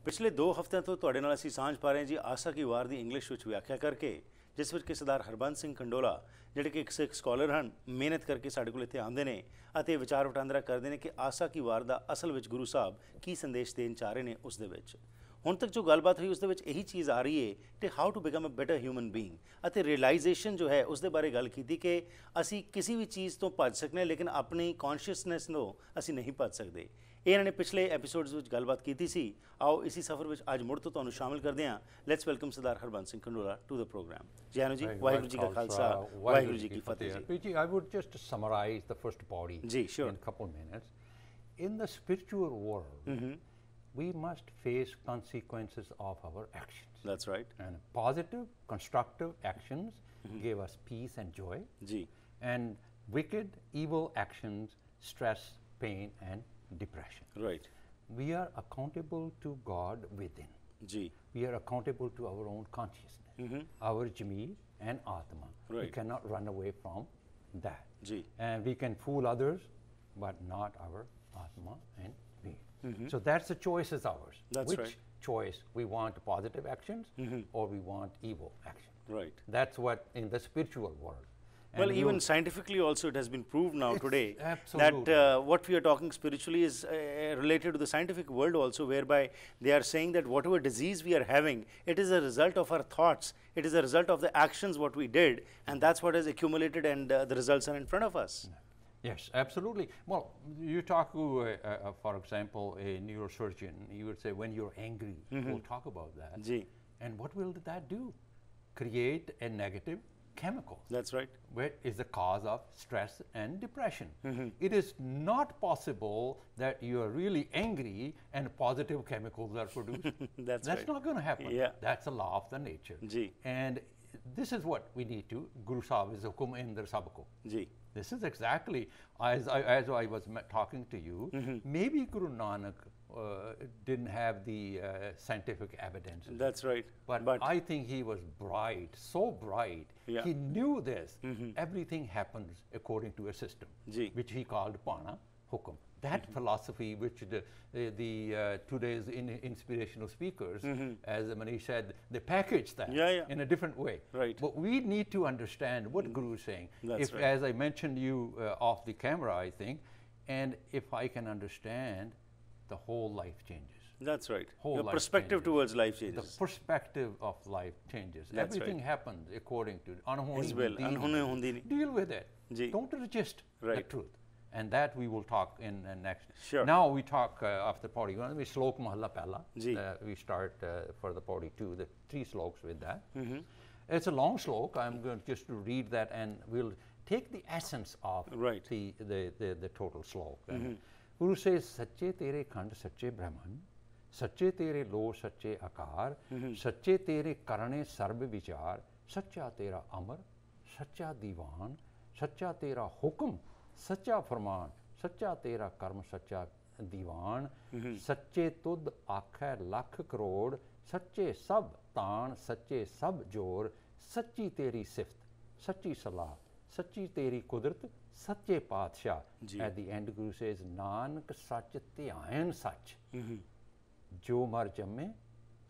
ਪਿਛਲੇ 2 ਹਫ਼ਤਿਆਂ ਤੋਂ ਤੁਹਾਡੇ ਨਾਲ ਅਸੀਂ ਸਾਂਝ ਪਾ ਰਹੇ ਹਾਂ ਜੀ ਆਸਾ ਕੀ ਵਾਰ ਦੀ ਇੰਗਲਿਸ਼ ਵਿੱਚ ਵਿਆਖਿਆ ਕਰਕੇ, ਜਿਸ ਵਿੱਚ ਕਿ ਸਰਦਾਰ ਹਰਬੰਸ ਸਿੰਘ ਖੰਡੋਲਾ ਜਿਹੜੇ ਕਿ ਇੱਕ ਸਿੱਖ ਸਕਾਲਰ ਹਨ, ਮਿਹਨਤ ਕਰਕੇ ਸਾਡੇ ਕੋਲ ਇੱਥੇ ਆਉਂਦੇ ਨੇ ਅਤੇ ਵਿਚਾਰ ਵਟਾਂਦਰਾ ਕਰਦੇ ਨੇ ਕਿ ਆਸਾ ਕੀ ਵਾਰ ਦਾ ਅਸਲ ਵਿੱਚ ਗੁਰੂ ਸਾਹਿਬ ਕੀ ਸੰਦੇਸ਼ ਦੇਣ ਚਾਹ ਰਹੇ ਨੇ ਉਸ ਦੇ ਵਿੱਚ। ਹੁਣ ਤੱਕ ਜੋ ਗੱਲਬਾਤ ਹੋਈ ਉਸ ਦੇ ਵਿੱਚ ਇਹੀ ਚੀਜ਼ ਆ ਰਹੀ ਹੈ ਕਿ how to become a better human being ਅਤੇ ਰਿਅਲਾਈਜੇਸ਼ਨ ਜੋ ਹੈ ਉਸ ਦੇ ਬਾਰੇ ਗੱਲ ਕੀਤੀ ਕਿ ਅਸੀਂ ਕਿਸੇ ਵੀ ਚੀਜ਼ ਤੋਂ ਭੱਜ ਸਕਦੇ ਹਾਂ ਲੇਕਿਨ ਆਪਣੀ ਕੌਨਸ਼ੀਅਸਨੈਸ ਨੂੰ ਅਸੀਂ ਨਹੀਂ ਭੱਜ ਸਕਦੇ। ਇਹ ਇਹਨਾਂ ਨੇ ਪਿਛਲੇ ਐਪੀਸੋਡਸ ਵਿੱਚ ਗੱਲਬਾਤ ਕੀਤੀ ਸੀ। ਆਓ ਇसी ਸਫ਼ਰ ਵਿੱਚ ਅੱਜ ਮੁੜ ਤੋਂ ਤੁਹਾਨੂੰ ਸ਼ਾਮਿਲ ਕਰਦੇ ਹਾਂ। Let's welcome Sardar Harbans Singh Khandola to the programme. Jai Anu ਜੀ, ਵਾਹਿਗੁਰੂ ਜੀ ਕਾ ਖਾਲਸਾ, ਵਾਹਿਗੁਰੂ ਜੀ ਕੀ ਫਤਿਹ ਜੀ। I would just summarize the first body in a couple minutes. In the spiritual world, we must face consequences of our actions. That's right. And positive, constructive actions give us peace and joy. Ji. And wicked, evil actions, stress, pain, and depression. Right. We are accountable to God within. Ji. We are accountable to our own consciousness, our Jameer and Atma. Right. We cannot run away from that. Ji. And we can fool others, but not our Atma and me. So that's the choice is ours. That's Which right. choice we want positive actions or we want evil actions. Right. That's what in the spiritual world. And Well, even scientifically also it has been proved now today absolutely. that what we are talking spiritually is related to the scientific world also, whereby they are saying that whatever disease we are having, it is a result of our thoughts, it is a result of the actions what we did, and that's what has accumulated and the results are in front of us. Yes, absolutely. Well, you talk to, for example, a neurosurgeon, he would say when you're angry, we'll talk about that. Ji. And what will that do? Create a negative chemical. That's right. Which is the cause of stress and depression. It is not possible that you are really angry and positive chemicals are produced. That's right. not going to happen. Yeah. That's a law of the nature. Ji. And this is what we need to, Guru Sahib is hukum indar sabko. Ji. This is exactly, as I was talking to you, maybe Guru Nanak didn't have the scientific evidence. That's right. But I think he was bright, so bright. Yeah. He knew this. Everything happens according to a system, Ji. which he called Pana Hukum. That philosophy, which the today's inspirational speakers, as Manish said, they package that in a different way. Right. But we need to understand what Guru is saying. That's right. As I mentioned you off the camera, I think, and if I can understand, the whole life changes. That's right. Whole Your life perspective changes. towards life The changes. perspective of life changes. That's Everything right. happens according to His will. Anhone hundi nahi. Deal with it. Ji. Don't resist the Right. truth. And that we will talk in next. Sure. Now we talk after Pauri. We slok mahalla pehla. Ji. We start for the Pauri 2, the 3 sloks with that. It's a long slok. I'm going just to read that and we'll take the essence of Right. the total slok. Guru says, Sache tere khand, sache Brahman, sache tere lo, sache akar, sache tere karne sarv vichar, sacha tera amar, sacha diwan, sacha tera hukum, sacha farman, sacha tera karm, sacha diwan, sache tud akhai lakh crore, sache sab taan, sache sab jor, sachi teri sift, sachi salah, sachi teri kudrat, sache paatshah. Ji. At the end, Guru says, Nanak sach dhyan sach. Jo mar jamme,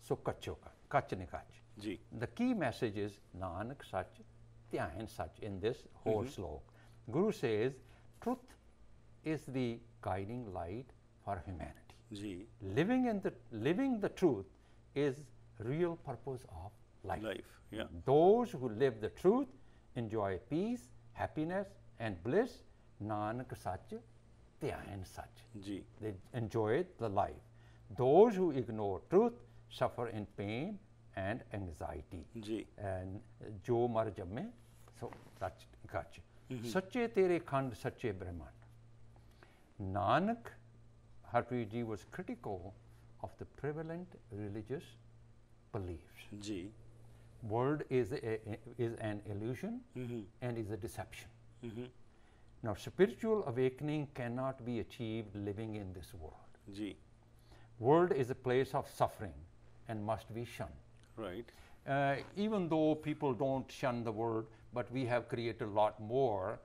so kacho kach ne kach. Ji. The key message is Nanak sach dhyan sach in this whole slok. Guru says, truth is the guiding light for humanity. Ji. Living the truth is real purpose of life. Life. Yeah. Those who live the truth enjoy peace, happiness, and bliss. Nanak sach, dhyan sach. Ji. They enjoy the life. Those who ignore truth suffer in pain and anxiety. Ji. And jo mar jamme, so sach kach. Sache tere khand, sache Brahman. Nanak, Harpreet ji was critical of the prevalent religious beliefs. Ji. World is an illusion and is a deception. Now, spiritual awakening cannot be achieved living in this world. Ji. World is a place of suffering and must be shunned. Right. Even though people don't shun the world, but we have created a lot more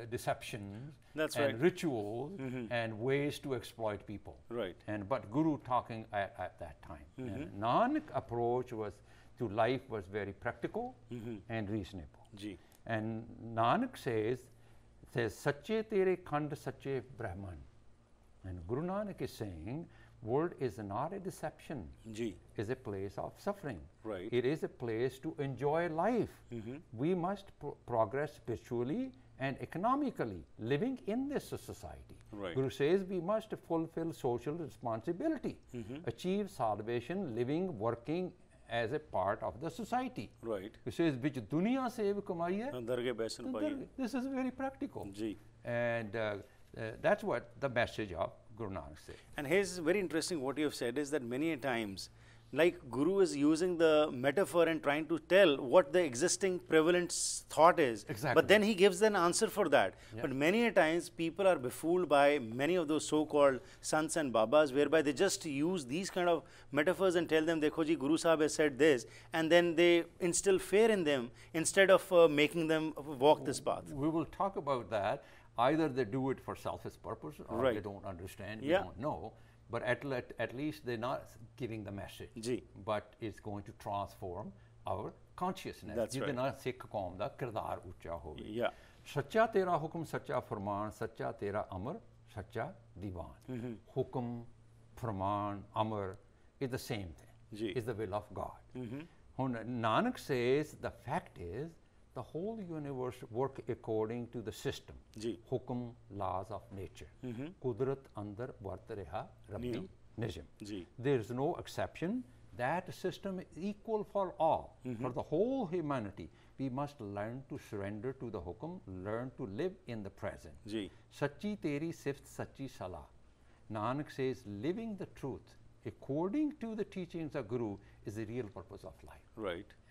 deceptions That's and right. rituals and ways to exploit people. Right. And but Guru talking at that time. And Nanak approach was to life was very practical and reasonable. Ji. And Nanak says, Sache tere khand sache Brahman. And Guru Nanak is saying, world is not a deception. Ji. Is a place of suffering. Right. It is a place to enjoy life. We must progress spiritually and economically, living in this society. Right. Guru says we must fulfill social responsibility, achieve salvation, living, working as a part of the society. Right. He says, which dunya sev kamai hai, Darge Baisan Pai. this is very practical. Ji. And that's what the message of Guru Nanak said. And here's very interesting what you have said is that many a times, like Guru is using the metaphor and trying to tell what the existing prevalent thought is. Exactly. But then he gives an answer for that. Yeah. But many a times people are befooled by many of those so-called sants and babas, whereby they just use these kind of metaphors and tell them, Dekho ji, Guru Sahib has said this, and then they instill fear in them instead of making them walk this path. We will talk about that. Either they do it for selfish purpose or Right. they don't understand, we Yeah. don't know. But at least they're not giving the message. Ji. But it's going to transform our consciousness. That's ਜਿਹਦੇ right. ਨਾਲ ਸਿੱਖ ਕੌਮ ਦਾ ਕਿਰਦਾਰ ਉੱਚਾ ਹੋਵੇ। Yeah. ਸੱਚਾ ਤੇਰਾ ਹੁਕਮ ਸੱਚਾ ਫਰਮਾਨ ਸੱਚਾ ਤੇਰਾ ਅਮਰ ਸੱਚਾ ਦੀਵਾਨ। ਹੁਕਮ ਫਰਮਾਨ ਅਮਰ is the same thing. Ji. Is the will of God. ਹੁਣ Nanak says the fact is the whole universe work according to the system. Ji. Hukum, laws of nature. Kudrat andar vart reha Rabbi Nizam. Ji. There is no exception. That system is equal for all, for the whole humanity. We must learn to surrender to the hukum, learn to live in the present. Ji. Sachi teri sift sachi salah. Nanak says living the truth according to the teachings of Guru is the real purpose of life. Right.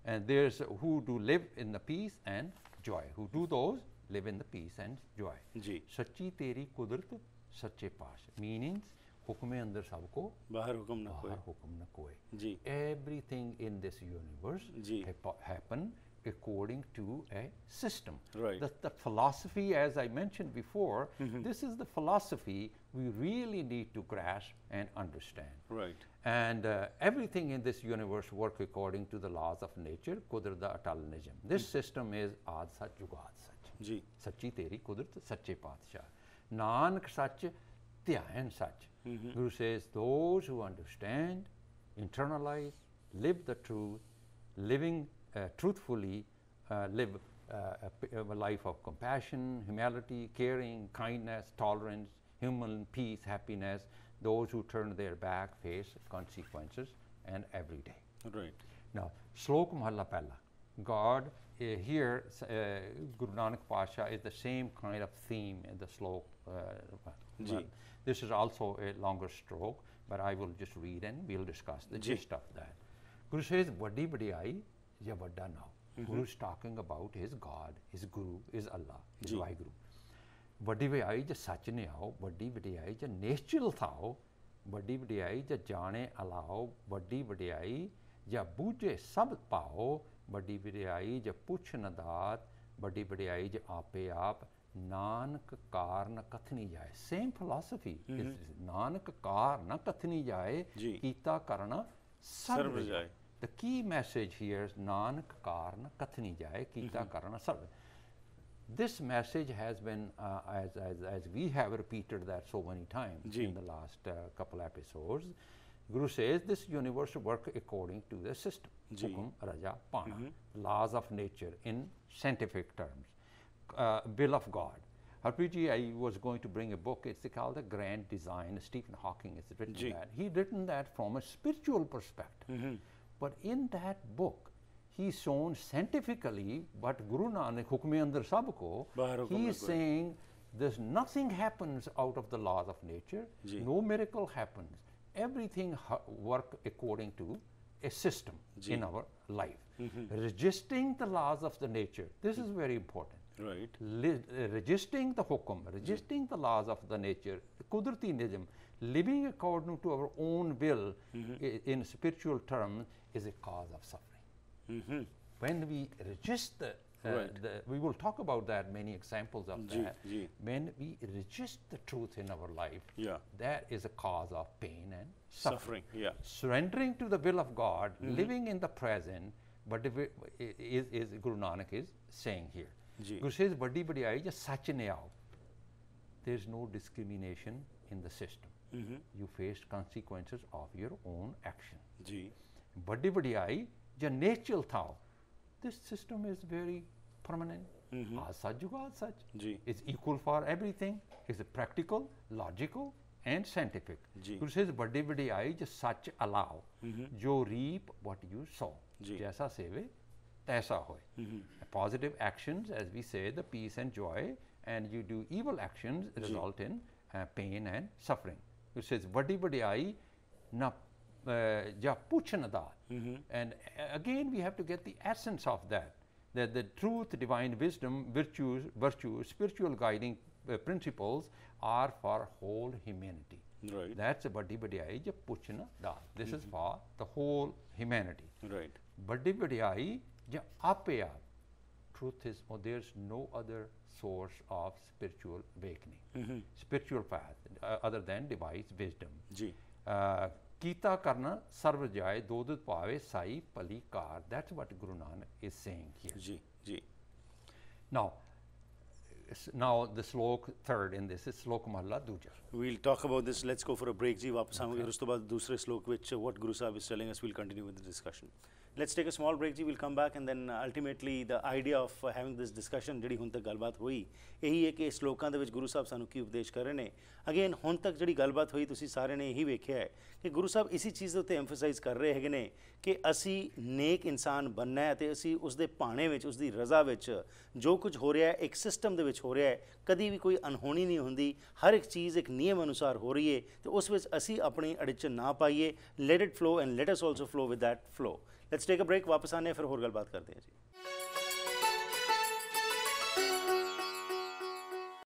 And there's who do live in the peace and joy. Who do those live in the peace and joy. Ji. Sachi teri kudrat sache paas. Meanings hukume andar sabko Bahar hukum na koi. bahar hukum na koi. Ji. Everything in this universe Ji. happen according to a system. Right. The philosophy, as I mentioned before, this is the philosophy we really need to grasp and understand. Right. And everything in this universe work according to the laws of nature, Kudrata Atal Nizam. This system is Aad Sach Jugad Sach. Ji. Sachi Teri Kudrat Sache Paatshah. Nanak Sach Dhyan Sach. Guru says those who understand, internalize, live the truth, living truthfully, live a life of compassion, humility, caring, kindness, tolerance, human peace, happiness. Those who turn their back face consequences and every day. Right. Now, Slok Mahalla Pehla. God here, Guru Nanak Pasha is the same kind of theme in the Slok. Ji. This is also a longer stroke, but I will just read and we'll discuss the Ji. gist of that. Guru says, Vadi Vadiyai ya Vadda now. Guru is talking about his God, his Guru, his Allah, his Ji. Waheguru. ਵੱਡੀ ਵਡਿਆਈ ਜ ਸੱਚ ਨੇ ਆਓ ਵੱਡੀ ਵਡਿਆਈ ਜ ਨਿਸ਼ਚਲ ਥਾਓ ਵੱਡੀ ਵਡਿਆਈ ਜ ਜਾਣੇ ਅਲਾਓ ਵੱਡੀ ਵਡਿਆਈ ਜ ਬੂਝੇ ਸਭ ਪਾਓ ਵੱਡੀ ਵਡਿਆਈ ਜ ਪੁੱਛ ਨਦਾਤ ਵੱਡੀ ਵਡਿਆਈ ਜ ਆਪੇ ਆਪ ਨਾਨਕ ਕਾਰ ਨ ਕਥਨੀ ਜਾਏ ਸੇਮ ਫਿਲਾਸਫੀ ਨਾਨਕ ਕਾਰ ਨ ਕਥਨੀ ਜਾਏ ਜੀ। ਕੀਤਾ ਕਰਨਾ ਸਰਬ ਸਰਬ ਜਾਏ। The key message here is Nanak ਕਾਰ ਨ ਕਥਨੀ ਜਾਏ ਕੀਤਾ ਕਰਨਾ ਸਰਬ. This message has been, as we have repeated that so many times Ji. in the last couple episodes, Guru says this universe work according to the system. Ji. Hukum, Raja, Pana, laws of nature in scientific terms, will of God. Harpreet ji, I was going to bring a book, it's called The Grand Design. Stephen Hawking has written Ji. that. He written that from a spiritual perspective. But in that book, he's shown scientifically, but Guru Nanak Hukme Andar Sabko, Bahar hukum he na is koi. saying there's nothing happens out of the laws of nature, Ji. no miracle happens. Everything work according to a system Ji. in our life. Resisting the laws of the nature, this is very important. Right. Resisting the hukum, resisting the laws of the nature, Kudrati Nizam, living according to our own will in spiritual terms is a cause of suffering. When we resist the Right. We will talk about that, many examples of ji, that. Ji. When we resist the truth in our life, Yeah. that is a cause of pain and Suffering. Yeah. surrendering to the will of God, living in the present, but is Guru Nanak is saying here. Ji. Guru says, "Vadi vadiyai ja sach ne aao." There is no discrimination in the system. You face consequences of your own action. Ji. Vadi vadiyai ja natural thao. This system is very permanent. Aaj sach jugad sach. Ji. It's equal for everything. It's practical, logical, and scientific. Ji. Guru says, "Vadi vadiyai ja sach allow." Jo reap what you sow. Ji. Jaisa seve, taisa hoy. Positive actions, as we say, the peace and joy, and you do evil actions result in pain and suffering. It says, "Vadi vadiyai na ja puchna da." And again, we have to get the essence of that. That the truth, divine wisdom, virtues, spiritual guiding principles are for whole humanity. Right. That's a vadi vadiyai ja puchna da. This is for the whole humanity. Right. Vadi vadiyai ja ape aap. Truth is, there's no other source of spiritual awakening, spiritual path, other than divine wisdom. Ji. Kita karna sarv jai dodut pave sai pali kar. That's what Guru Nanak is saying here. Ji. Ji. Now the slok third in this is slok mahalla duja. We'll talk about this. Let's go for a break. जी वापस आएंगे फिर उसके बाद दूसरे श्लोक which what Guru Sahib is telling us. We'll continue with the discussion. Let's take a small break. Ji, we'll come back and then ultimately the idea of having this discussion ਜਿਹੜੀ ਹੁਣ ਤੱਕ ਗੱਲਬਾਤ ਹੋਈ ਇਹੀ ਹੈ ਕਿ ਇਸ ਸ਼ਲੋਕਾਂ ਦੇ ਵਿੱਚ ਗੁਰੂ ਸਾਹਿਬ ਸਾਨੂੰ ਕੀ ਉਪਦੇਸ਼ ਕਰ ਰਹੇ ਨੇ. ਅਗੇਨ ਹੁਣ ਤੱਕ ਜਿਹੜੀ ਗੱਲਬਾਤ ਹੋਈ ਤੁਸੀਂ ਸਾਰਿਆਂ ਨੇ ਇਹੀ ਵੇਖਿਆ ਹੈ ਕਿ ਗੁਰੂ ਸਾਹਿਬ ਇਸੀ ਚੀਜ਼ ਦੇ ਉੱਤੇ ਐਮਫਸਾਈਜ਼ ਕਰ ਰਹੇ ਹੈਗੇ ਨੇ ਕਿ ਅਸੀਂ ਨੇਕ ਇਨਸਾਨ ਬਣਨਾ ਹੈ ਅਤੇ ਅਸੀਂ ਉਸ ਦੇ ਭਾਣੇ ਵਿੱਚ ਉਸ ਦੀ ਰਜ਼ਾ ਵਿੱਚ ਜੋ ਕੁਝ ਹੋ ਰਿਹਾ ਹੈ ਇੱਕ ਸਿਸਟਮ ਦੇ ਵਿੱਚ ਹੋ ਰਿਹਾ ਹੈ ਕਦੀ ਵੀ ਕੋਈ ਅਨਹੋਣੀ ਨਹੀਂ ਹੁੰਦੀ ਹਰ ਇੱਕ ਚੀਜ਼ ਇੱਕ ਨਿਯਮ ਅਨੁਸਾਰ ਹੋ ਰਹੀ ਹੈ ਅਤੇ ਉਸ ਵਿੱਚ ਅਸੀਂ ਆਪਣੀ ਅੜਚਨ ਨਾ ਪਾਈਏ let it flow and let us also flow with that flow. Let's take a break. ਵਾਪਸ ਆਨੇ ਫਿਰ ਹੋਰ ਗੱਲਬਾਤ ਕਰਦੇ ਹਾਂ ਜੀ.